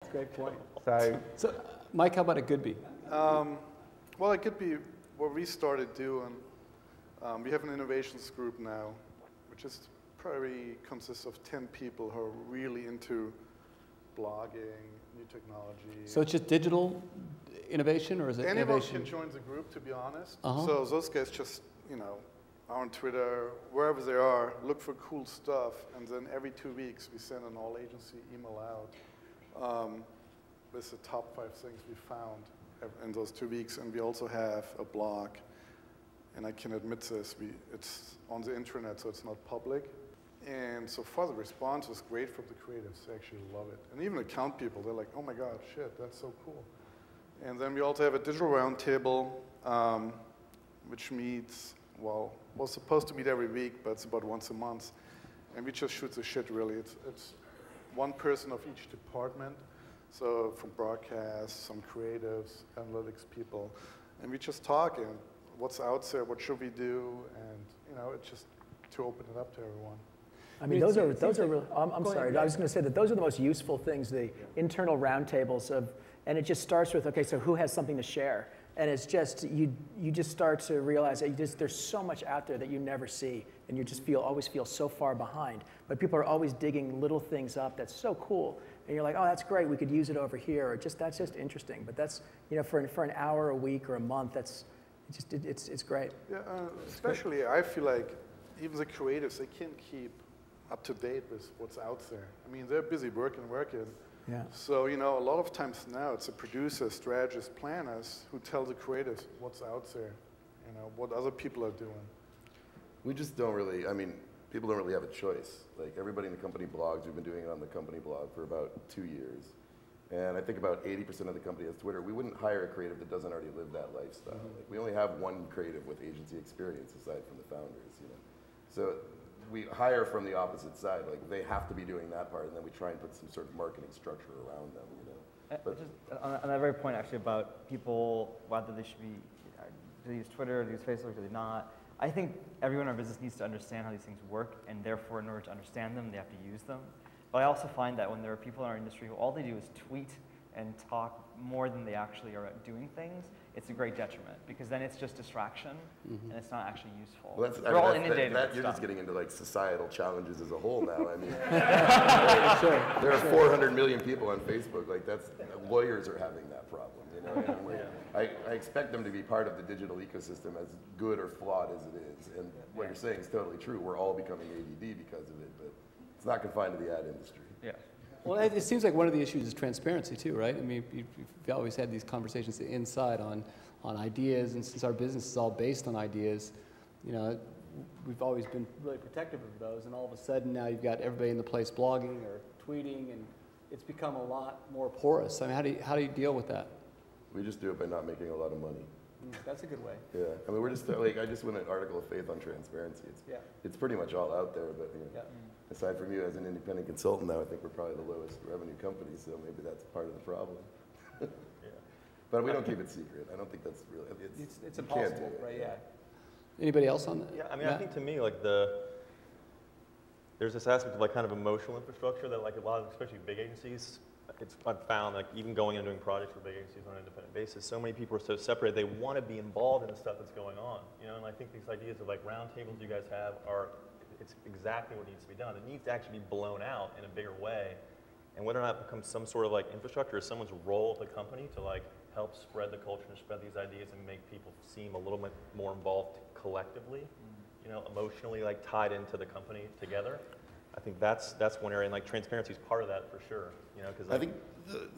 a great point. So Mike, how about at Goodby? Well, at Goodby, what we started doing, we have an innovations group now, which is probably consists of 10 people who are really into blogging, new technology. So it's just digital innovation, or is it Anyone innovation? can join the group, to be honest. So those guys just, are on Twitter, wherever they are, look for cool stuff, and then every 2 weeks we send an all-agency email out with the top 5 things we found in those 2 weeks. And we also have a blog, and I can admit this, it's on the internet, so it's not public. And so far the response was great from the creatives. They actually love it. And even account people, they're like, oh my God, shit, that's so cool. And then we also have a digital roundtable, which meets, well, was supposed to meet every week, but it's about once a month. And we just shoot the shit, really. It's one person of each department. So from broadcast, some creatives, analytics people. And we just talk, and what's out there, what should we do? And, it's just to open it up to everyone. I mean, those are really, I'm sorry, I was going to say that those are the most useful things, the internal roundtables of, and it just starts with, okay, so who has something to share? And it's just, you just start to realize that there's so much out there that you never see, and you just always feel so far behind. But people are always digging little things up that's so cool. And you're like, oh, that's great, we could use it over here, or that's just interesting. But that's, for an hour a week or a month, it's great. Yeah, especially I feel like even the creatives, they can't keep up to date with what's out there. I mean, they're busy working. Yeah. So, a lot of times now it's the producers, strategists, planners who tell the creatives what's out there, what other people are doing. We just don't really, people don't really have a choice. Like, everybody in the company blogs. We've been doing it on the company blog for about 2 years. And I think about 80% of the company has Twitter. We wouldn't hire a creative that doesn't already live that lifestyle. Like, we only have one creative with agency experience aside from the founders, So we hire from the opposite side. Like, they have to be doing that part, and then we try and put some sort of marketing structure around them, But just on that very point, actually, about people, whether they should be, do they use Twitter, do they use Facebook, do they not? I think everyone in our business needs to understand how these things work, and therefore, in order to understand them, they have to use them. But I also find that when there are people in our industry who all they do is tweet and talk more than they actually are doing things, it's a great detriment, because then it's just distraction, and it's not actually useful. Well, we're all inundated with you're stuff. just getting into like societal challenges as a whole now. I mean, Sure. there are 400 million people on Facebook. Like, lawyers are having that problem. I expect them to be part of the digital ecosystem, as good or flawed as it is. And what you're saying is totally true. We're all becoming ADD because of it, but it's not confined to the ad industry. Yeah. Well, it seems like one of the issues is transparency too, right? I mean, we've always had these conversations inside on ideas, and since our business is all based on ideas, we've always been really protective of those, and all of a sudden now you've got everybody in the place blogging or tweeting, and it's become a lot more porous. I mean, how do you deal with that? We just do it by not making a lot of money. That's a good way. Yeah, I mean, we're just like, I just went an article of faith on transparency. It's pretty much all out there, but aside from you as an independent consultant now, I think we're probably the lowest revenue company, so maybe that's part of the problem. But we don't keep it secret. I don't think that's really, it's impossible, right? Yeah. Anybody else on that? Yeah, I mean, I think to me, like, there's this aspect of, like, kind of emotional infrastructure that, like, a lot of, especially big agencies, I've found, like, even going and doing projects for big agencies on an independent basis, so many people are so separated, they want to be involved in the stuff that's going on, and I think these ideas of, like, roundtables you guys have it's exactly what needs to be done. It needs to actually be blown out in a bigger way, and whether or not it becomes some sort of, like, infrastructure or someone's role at the company to, like, help spread the culture and spread these ideas and make people seem a little bit more involved collectively, emotionally, like, tied into the company together. I think that's one area, and, like, transparency is part of that for sure. Because, like, I think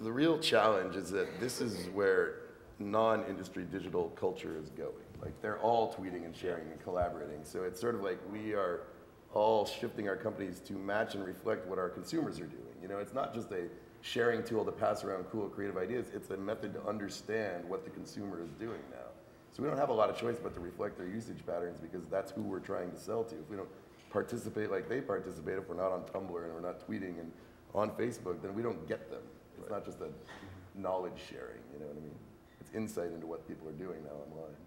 the real challenge is that this is where non-industry digital culture is going. Like, they're all tweeting and sharing and collaborating. So it's sort of like we are all shifting our companies to match and reflect what our consumers are doing. It's not just a sharing tool to pass around cool creative ideas. It's a method to understand what the consumer is doing now. So we don't have a lot of choice but to reflect their usage patterns, because that's who we're trying to sell to. If we don't participate like they participate, if we're not on Tumblr and we're not tweeting and on Facebook, then we don't get them. It's not just a knowledge sharing, you know what I mean? It's insight into what people are doing now online.